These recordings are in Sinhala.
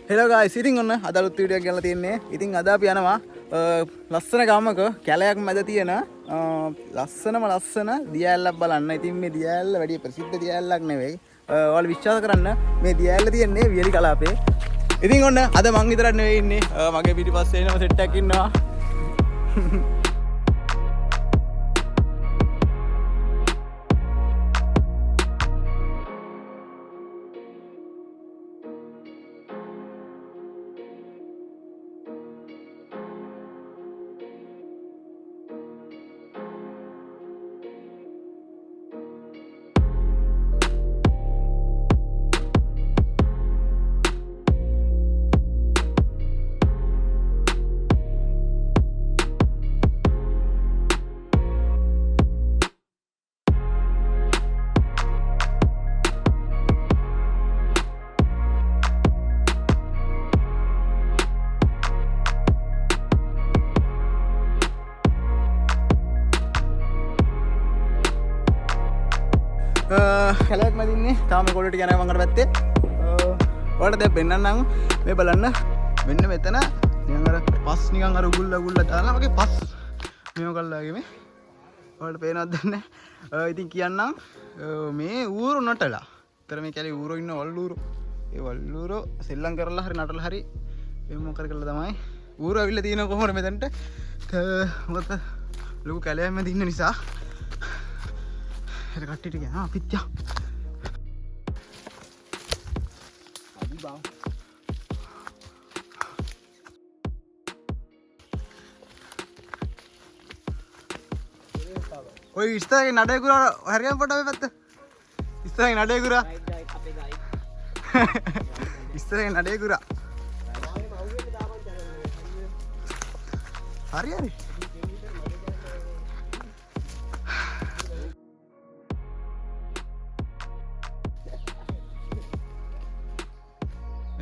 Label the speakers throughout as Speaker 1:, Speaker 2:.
Speaker 1: හෙලෝ ගායිස් ඉතින් ඔන්න අද අලුත් වීඩියෝ එකක් ගෙනලා තියන්නේ. ඉතින් අද අපි යනවා ලස්සන ගමක කැලයක් මැද තියෙන ලස්සන දිය ඇල්ලක් බලන්න. ඉතින් මේ දිය ඇල්ල වැඩි ප්‍රසිද්ධ දිය ඇල්ලක් නෙවෙයි. ඔයාලා විශ්වාස කරන්න මේ දිය ඇල්ල තියෙන්නේ වියලි කලාපේ. ඉතින් ඔන්න අද මං විතරක් නෙවෙයි ඉන්නේ. මගේ පිටිපස්සේ එනම සෙට් එකක් ඉන්නවා. කැලයක් මැදින්නේ තාම කොල්ලට යනවා මං අර පැත්තේ. ඔයාලට දැන් පෙන්නන්නම් මේ බලන්න. මෙන්න මෙතන නිකන් අර පස් නිකන් අර උගුල්ල දාලා වගේ පස් මේව කල්ලාගේ මේ. ඔයාලට පේනවද දන්නේ නැහැ. ඉතින් කියන්නම් මේ ඌරු නටලා. තර මේ කැලේ ඌරෝ ඉන්න වල්ලූරු. ඒ වල්ලූරෝ සෙල්ලම් කරලා හරි නටලා හරි මේ මොකද කරලා තමයි ඌරු අවිල්ල තියෙන කොහොමද මෙතනට. මොකද ලොකු කැලයක් මැද ඉන්න නිසා කට්ටිට කියනවා අපිත් යා. අදි බා. ඔය ඉස්තරේ නඩේ කුරා හරියම් පොඩ මේ පැත්ත. ඉස්තරේ නඩේ කුරා. ඉස්තරේ නඩේ කුරා. හරි හරි.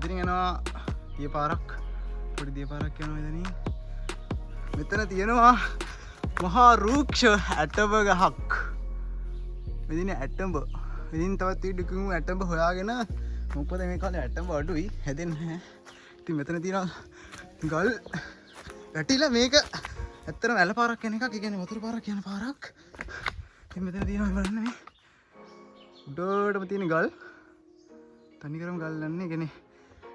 Speaker 1: මෙතනින් යනවා දිය පාරක්. පොඩි දිය පාරක් යනවා එතනින්. මෙතන තියෙනවා මහා රුක්ෂ ඇටඹ ගහක්. මෙදින ඇටඹ. ඉතින් තවත් ඊඩුකුම ඇටඹ හොයාගෙන මොකද මේ කාලේ ඇටඹ අඩුයි හැදෙන්නේ නැහැ. ඉතින් මෙතන තියෙනවා ගල් වැටිලා මේක ඇත්තටම ඇල පාරක් යන එකක්. ඒ කියන්නේ වතුර පාරක් යන පාරක්. ඉතින් මෙතන තියෙනවා බලන්න මේ උඩටම තියෙන ගල්. තනිකරම ගල් යන්නේ කියන්නේ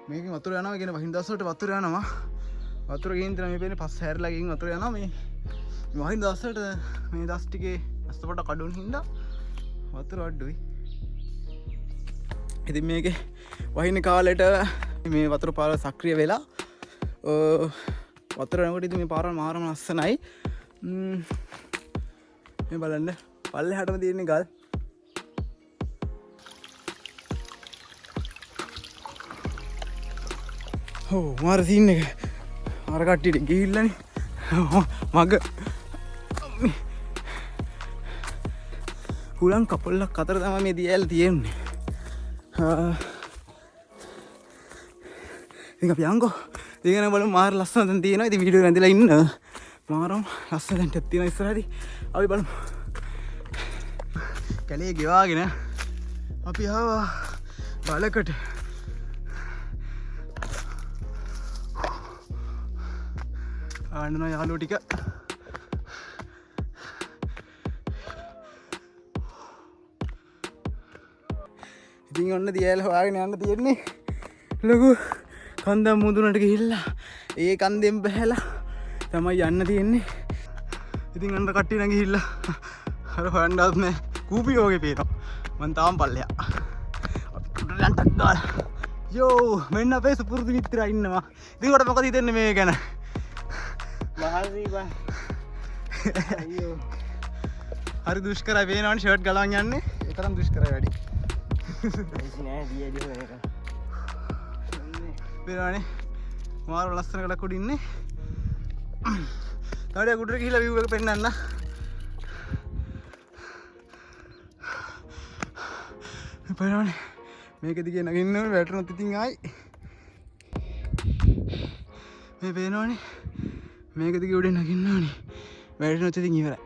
Speaker 1: මේකෙන් වතුර යනවා කියන වහින දවස් වලට වතුර යනවා. වතුර ගින් තන මේ පේන්නේ පස් හැරලා ගින් වතුර යනවා මේ වහින දවස් වලට මේ දවස් ටිකේ අස්තපට කඩුන් හින්දා වතුර අඩුයි. ඉතින් මේකේ වහින කාලෙට මේ වතුර පාර සක්‍රිය වෙලා වතුර යනකොට ඉතින් මේ පාරවල් මාරම ලස්සනයි. මේ බලන්න පල්ලෙහාටම තියෙන ගල්. මාර සීන් එක අර කට්ටියට ගිහිල්ලානේ මග හුලං කපල්ලක් අතර තමයි මේ දිය ඇල්ල තියෙන්නේ. ඉතින් අපි යන්කෝ. ඉතින් බලමු මාර ලස්සන තැන තියෙනවා. ඉතින් වීඩියෝ එක ඇඳලා ඉන්න මාරම ලස්සන තැනක් තියෙනවා ඉස්සරහදී. අපි බලමු. කැලේ ගෙවාගෙන අපි ආවා බලකට. ආන්න යාළුවෝ ටික ඉතින් ඔන්න දියැල හොයාගෙන යන්න තියෙන්නේ. ලොකු කන්දම් මුදුනට ගිහිල්ලා ඒ කන්දෙන් බහැලා තමයි යන්න තියෙන්නේ. ඉතින් අන්න කට්ටිය නම් ගිහිල්ලා අර හොයන්නවත් නෑ. කූපියෝ වගේ පේනවා. මං තාම පල්ලෙහා. අපි කුඩලන්ටක් දාලා යෝ මෙන්න අපේ සුපුරුදු මිත්‍රා ඉන්නවා. ඉතින් උඩ මොකද හිතන්නේ මේ ගැන? මහල්සී බා. අයියෝ. හරි දුෂ්කරයි වේනවනේ ෂර්ට් ගලවන් යන්නේ. ඒ තරම් දුෂ්කරයි වැඩි. ඒසි නෑ දියදී මේක. වේනවනේ. මාර ලස්සන ගලක් උඩ ඉන්නේ. තාඩිය උඩට ගිහිල්ලා view එක පෙන්නන්න. බලන්න මේක දිගේ නගින්න ඕනේ වැටුනොත් ඉතින් ආයි මේ පේනවනේ මේක දිගේ උඩ නගින්න ඕනේ වැටුනොත් ඉතින් ඉවරයි.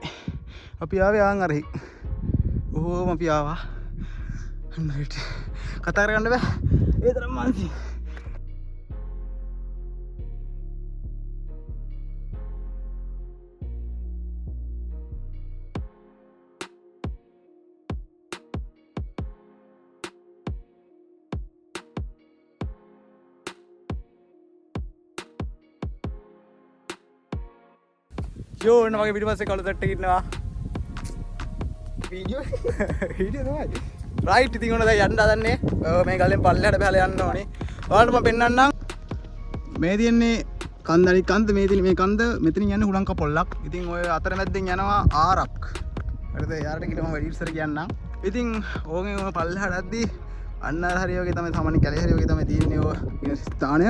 Speaker 1: අපි ආවේ ආන් අරහි. ඕම අපි ආවා. කතා කරගන්න බෑ. ඒ තරම් මාන්සි. යෝ ඔන්න මගේ පිටිපස්සේ කළු සෙට් එක ඉන්නවා. වීඩියෝ තමයි. රයිට් ඉතින් ඔන්න දැන් යන්න හදන්නේ. මේ ගල්ලෙන් පල්ලෙහාට බහලා යන්න ඕනේ. ඔයාලට මම පෙන්නන්නම්. මේ තියෙන්නේ කන්ද අනිත් කන්ද මේ තියෙන මේ කන්ද මෙතනින් යන්නේ හුලංක පොල්ලක්. ඉතින් ඔය අතරමැද්දෙන් යනවා ආරක්. හරිද? යාරට කියලා මම වැඩි ඉස්සර කියන්නම්. ඉතින් ඕගෙන් ඔය පල්ලෙහාට යද්දී අන්න අර හරිය වගේ තමයි සාමාන්‍ය කැලේ හරිය වගේ තමයි තියෙන්නේ ඔය කියන ස්ථානය.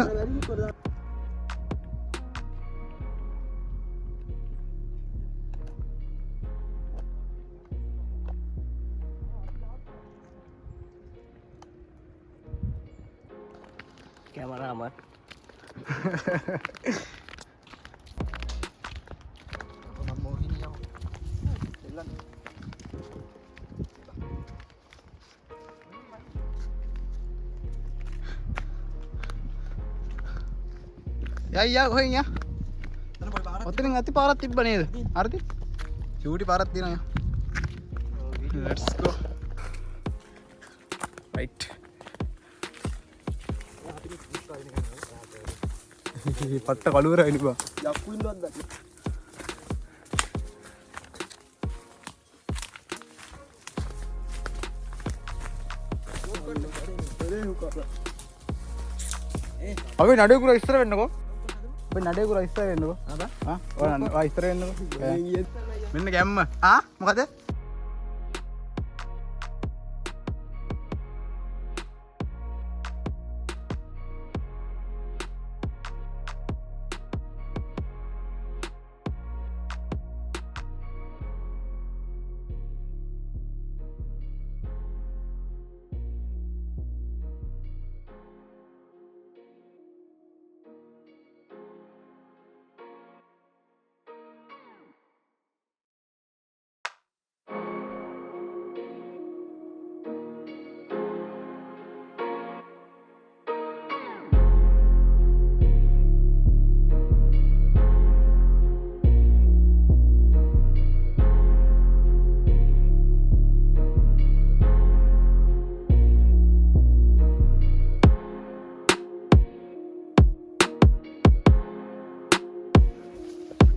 Speaker 2: Cameraman.
Speaker 1: Ya koහෙන් යා. ඔතනින් අති පාරක් තිබ්බ නේද? හරිද? චූටි පාරක් තියෙනවා යා. Let's go. Right. පට්ට කළුවර එනවා. යක්කු ඉන්නවද දැන්? අපි නඩේ කුර ඉස්සර වෙන්නකෝ. අපි නඩේ කුර ඉස්සර වෙන්නකෝ. ආ ඔය ඉස්සර වෙන්නකෝ. මෙන්න ගැම්ම. ආ මොකද?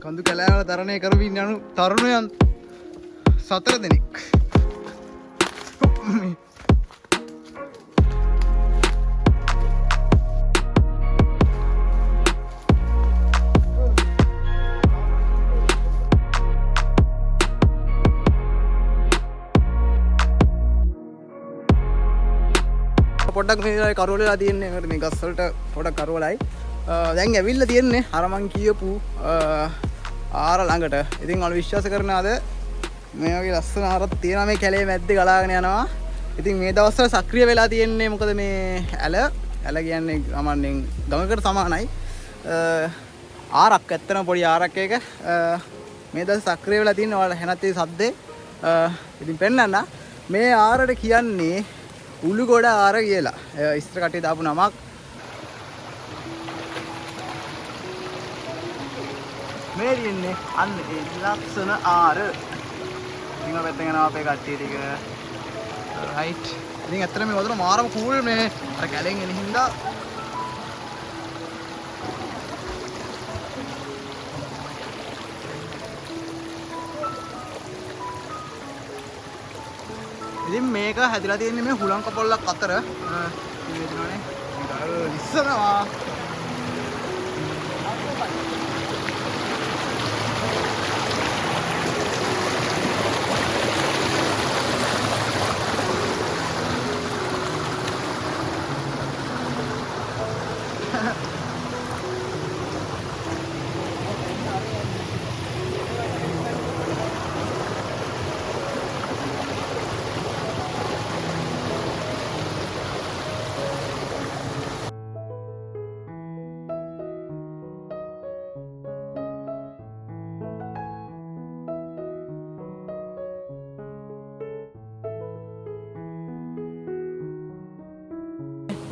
Speaker 1: කඳු කැලෑවල තරණය කරමින් යනු තරුණයන් 4 දෙනෙක්. පොඩ්ඩක් මේ කරවලලා තියෙන්නේ මේ ගස් වලට පොඩ්ඩක් කරවලයි. දැන් ඇවිල්ලා තියෙන්නේ අර මං කියපු ආර ළඟට. ඉතින් ඔයාලා විශ්වාස කරනවාද මේ වගේ ලස්සන ආරක් තියෙනවා මේ කැලේ මැද්දේ ගලාගෙන යනවා. ඉතින් මේ දවස්වල සක්‍රිය වෙලා තියෙන්නේ මොකද මේ ඇල කියන්නේ සාමාන්‍යයෙන් ගමකට සමානයි. ආරක් ඇත්තම පොඩි ආරක් එක මේ දවස් සක්‍රිය වෙලා තියෙන්නේ. ඔයාලා හැනත් ඒ සද්දේ ඉතින් පෙන්නන්න මේ ආරට කියන්නේ උළුගොඩ ආර කියලා. ඉස්තර කටේ දාපු නමක්. මේ දින්නේ අන්න ඒ ලක්ෂණ ආර. ඉතින් පැත්තෙන් යනවා අපේ කට්ටිය ටික. රයිට්. ඉතින් ඇත්තට මේ වතුර මාරම කූල් මේ අර කැලෙන් එන හින්දා. ඉතින් මේක හැදිලා තියෙන්නේ මේ හුලංක පොල්ලක් අතර. ඉතින් වෙනවනේ. මේක ඉස්සනවා.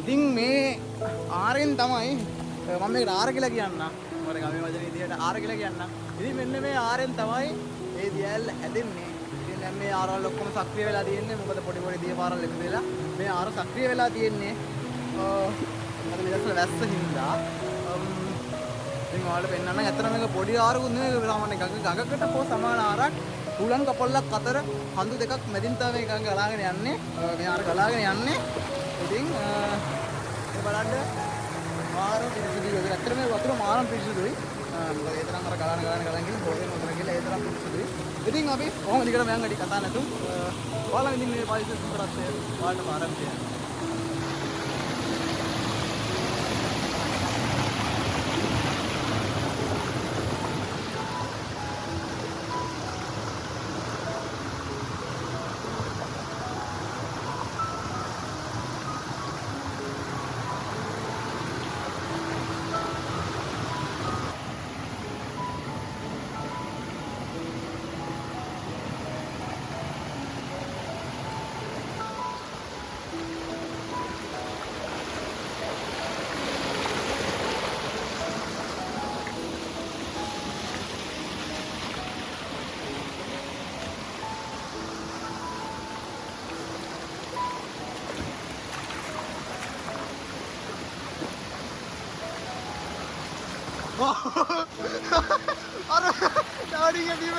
Speaker 1: ඉතින් මේ ආරෙන් තමයි මම මේකට ආර කියලා කියන්නම්. මම ගමේ වචනේ විදිහට ආර කියලා කියන්නම්. ඉතින් මෙන්න මේ ආරෙන් තමයි මේ දියැල් හැදෙන්නේ. ඉතින් දැන් මේ ආරවල ඔක්කොම සක්‍රිය වෙලා තියෙන්නේ. මොකද පොඩි පොඩි දිය පාරවල් එකතු වෙලා මේ ආර සක්‍රිය වෙලා තියෙන්නේ. අර මේ දැස්වල වැස්ස හින්දා. ඉතින් ඔයාලට පෙන්නන්න ඇත්තට මේක පොඩි ආරකුත් නෙවෙයි සාමාන්‍ය ගඟකට පො සමාන ආරක් උලන් කපල්ලක් අතර කඳු දෙකක් මැදින් තමයි මේ ගඟ ගලාගෙන යන්නේ. මේ ආර ගලාගෙන යන්නේ. ඉතින් මේ බලන්න මාරු පිරිසිදුයි. ඇත්තට මේ වතුර මාරම් පිරිසිදුයි. මොකද ඒ තරම් අර ගලාගෙන ගිහින් පොඩේ මොකද කියලා ඒ තරම් පිරිසිදුයි. ඉතින් අපි කොහොම දිගටම යන් වැඩි කතා නැතුව ඔයාලා ඉතින් මේ පරිසර සුන්දරත්වය ඔයාලට ආරම්භ කරන්න. අර ඩාඩි ගැටීම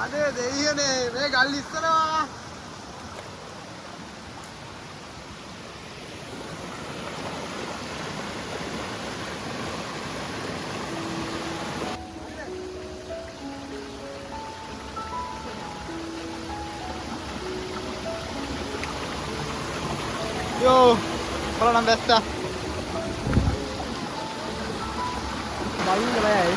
Speaker 1: අනේ දෙයියනේ මේ ගල් ඉස්සරවා Yo, kalau nang besta. Balu kaya ay.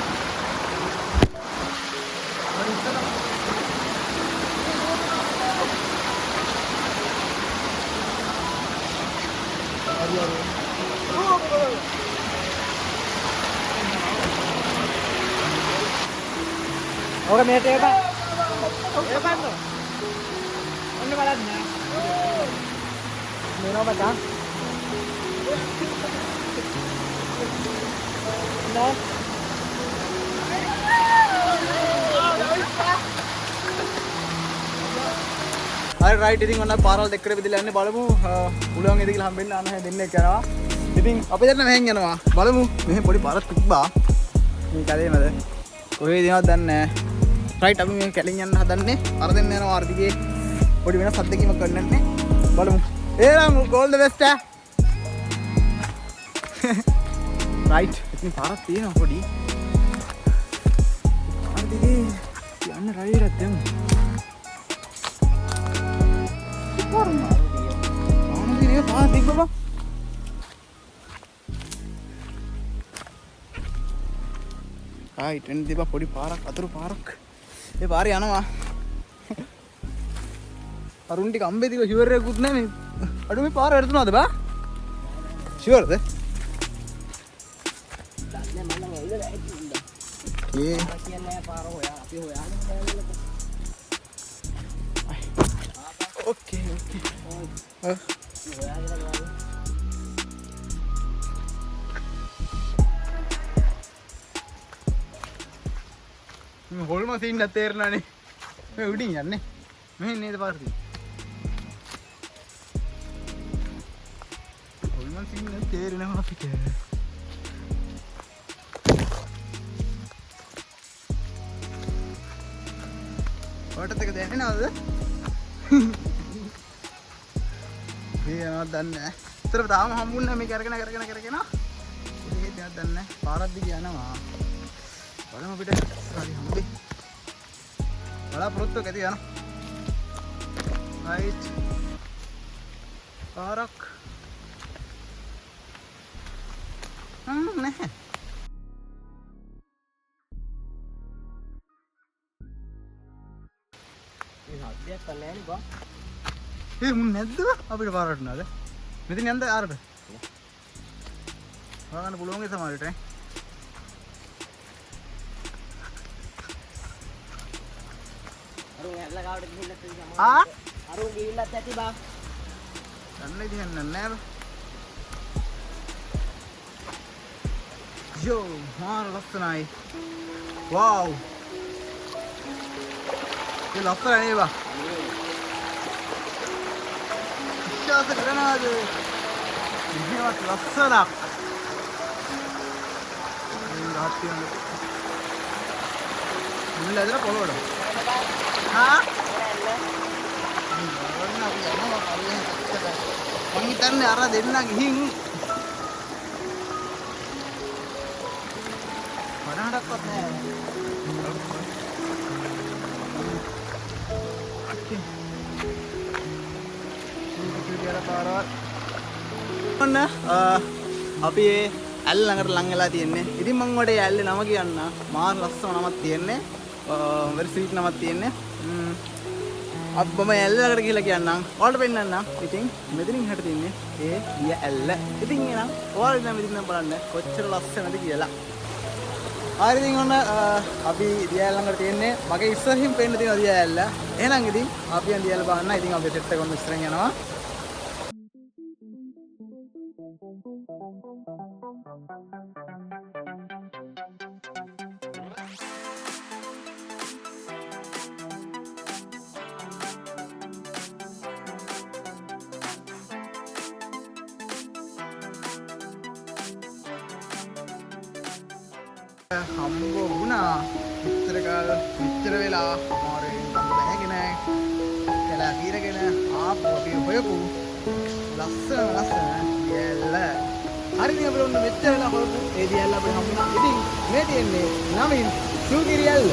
Speaker 1: Oke, mete ya, Pak. Ya, Pak. Ini balasnya. Mira apa dah? No. හරි රයිට් ඉතින් ඔන්න පාරවල් දෙකකට බෙදලා යන්නේ බලමු පුළුවන් ඉද කියලා හම්බෙන්න අන්න දෙන්නෙක් යනවා. ඉතින් අපි දැන් මෙහෙන් යනවා. බලමු මෙහෙ පොඩි පාරක් තිබ්බා. මේ කැලේ මැද. කොහෙද යනවද දන්නේ නැහැ. රයිට් අපි මේ කැලෙන් යන්න හදන්නේ. අර දෙන්න යනවා අර දිගේ පොඩි වෙනස් සද්දකින්ම කරන්නන්නේ. බලමු. ඒනම් all the best. Right. ඉතින් පාරක් තියෙනවා පොඩි. පාර දිගේ යන්න රයිට් එකක් දෙමු. පාර තිබ්බා. රයිට් එන්න තිබ්බා පොඩි පාරක් අතුරු පාරක්. ඒ පාරේ යනවා. අරුන් ටික අම්බේ තිබ්බ ෂුවර් එකකුත් නැහැ මේ. අඩු මේ පාර වැරදුනාද බා? ෂුවර්ද? ඒ කියන්නේ පාර හොයා අපි හොයාගෙන ඕකේ ඕකේ. මේ හොල්ම සීන් නැත් තේරෙනානේ. මේ උඩින් යන්නේ. මෙහෙන් නේද පාර තියෙන්නේ. හොල්ම සීන් නැත් තේරෙනවා අපිට. ඔටත් එක දැනෙනවද? මේවත් දන්නේ නැහැ. ඒතර තාම හම්බුන්නේ නැහැ මේක අරගෙන. ඒකේ දෙයක් දන්නේ නැහැ. පාරක් දිගේ යනවා. බලමු අපිට හරි හම්බෙයි. බලාපොරොත්තු කැටි යනවා. රයිට්. පාරක්. නැහැ. ඒ හද්දයක් නැහැ නේ බා. ඒ මුන් නැද්ද අපිට පාරට නේද? මෙතන යන්න ආරට. ආගන්න පුළුවන් ඒ සමාලට නේ. අරුන් ඇල්ල ගාවට ගිහිල්ලා තියෙනවා. අරුන් ගිහිල්ලාත් ඇති බා. යන්න ඉතින් නෑ බා. යෝ මාර ලස්සනයි. වව්. ඒ ලස්සනයි නේ බා. විශ්වාස කරනවාද? ඉහෙවත් ලස්සනක්. මේ රාත් තියන්නේ. මුල් ඇදලා පොළොවට. හා? මං හිතන්නේ අර දෙන්න ගිහින් වඩාටක්වත් නෑ. ඔන්න අපි ඇල් ළඟට ලං වෙලා තියෙන්නේ. ඉතින් මම ඔයාලට ඇල්ලේ නම කියන්න. මාර ලස්සන නමක් තියෙන්නේ. very sweet නමක් තියෙන්නේ. අප්පම ඇල්ල ළඟට ගිහලා කියන්නම්. ඔයාලට පෙන්නන්නම්. ඉතින් මෙතනින් හැට තින්නේ ඒ දිය ඇල්ල. ඉතින් එහෙනම් ඔයාලා දැන් මෙතන බලන්න කොච්චර ලස්සනද කියලා. හරි ඉතින් ඔන්න අපි දිය ඇල්ල ළඟට තියෙන්නේ. මගේ ඉස්සරහින් පෙන්න තියෙන දිය ඇල්ල. එහෙනම් ඉතින් අපි යන් දිය ඇල්ල බලන්න. ඉතින් අපි සෙට් එක ඔන්න ඉස්සරහින් යනවා. හම්බ වුණා මෙච්චර කාල මෙච්චර වෙලා අමාරුවෙන් බෑගෙන කැලා කීරගෙන ආපු අපි හොයපු ලස්සන දියැල්ල. හරි ඉතින් අපිට ඔන්න මෙච්චර වෙලා හොයපු ඒ දියැල්ල අපිට හම්බුණා. ඉතින් මේ තියෙන්නේ නමින් සූගිරි ඇල්ල.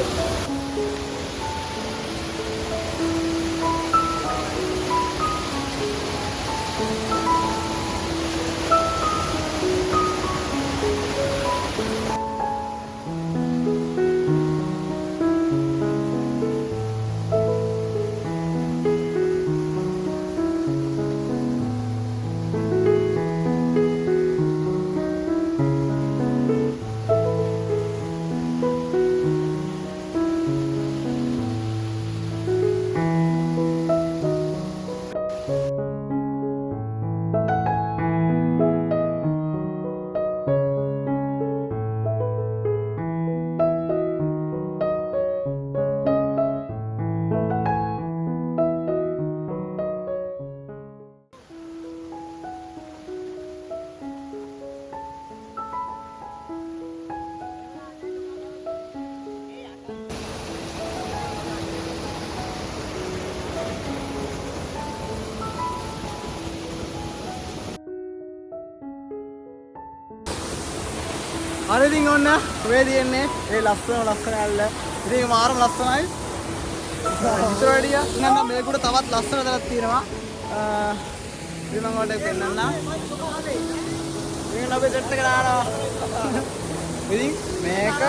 Speaker 1: හරි ඉතින් ඔන්න ඔය තියෙන්නේ ඒ ලස්සන ඇල්ල. ඉතින් මාරම ලස්සනයි. ඉතර වැඩිය නම් මේකට තවත් ලස්සන දලක් තියෙනවා. ඉතින් මම ඔයාලට පෙන්නන්නම්. ඉතින් අපි සෙට් එක දානවා. ඉතින් මේක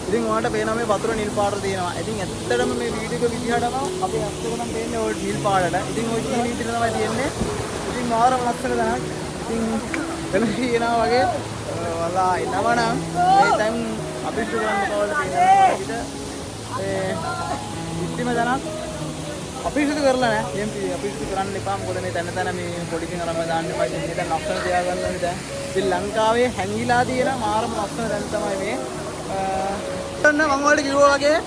Speaker 1: ඉතින් ඔයාලට පේනවා මේ වතුර නිල් පාට තියෙනවා. ඉතින් ඇත්තටම මේ වීඩියෝ එක විදිහටම අපි අස්සක නම් පේන්නේ ඔය නිල් පාටට. ඉතින් ඔය කියන විදිහට තමයි තියෙන්නේ. ඉතින් මාරම ලස්සන දණක්. ඉතින් එන කියනවා වගේ වලා ඉනවනම් මේ ටයිම් අපිට කරන්න කවල්ලා තියෙනවා විදිහට ඒ ඉස්තිම දණක් අපිට කරලා නෑ. MP අපිට කරන්න එපා. මොකද මේ තැන මේ පොඩි කින් අරම දාන්න එපා. ඉතින් දැන් ලස්සන තියාගන්න ඕනේ දැන්. ඉතින් ලංකාවේ හැංගිලා තියෙන මාරම ලස්සන දැන් තමයි මේ ඔන්න මම ඔයාලට කිව්වා වගේ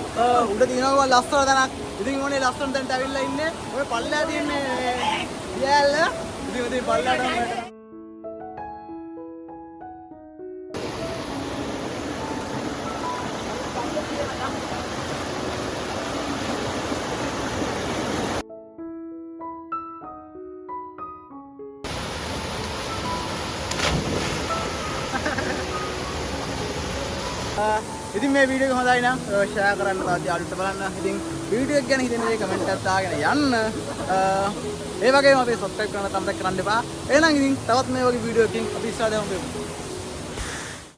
Speaker 1: උඩ තියෙනවා ලස්සන දණක්. ඉතින් ඕනේ ලස්සන තැනට ඇවිල්ලා ඉන්නේ. ඔය පල්ලෙහා තියෙන්නේ දියැල්ල. ඉතින් පල්ලෙහාට ඉතින් මේ වීඩියෝ එක හොඳයි නම් ෂෙයා කරන්න තාත්තා අලුත් බලන්න. ඉතින් වීඩියෝ එක ගැන හිතෙන දේ කමෙන්ට් එකක් දාගෙන යන්න. ඒ වගේම අපි සබ්ස්ක්‍රයිබ් කරන්න කම්බැක් කරන්න එපා. එහෙනම් ඉතින් තවත් මේ වගේ වීඩියෝ එකකින් අපි ඉස්සරහට යමු.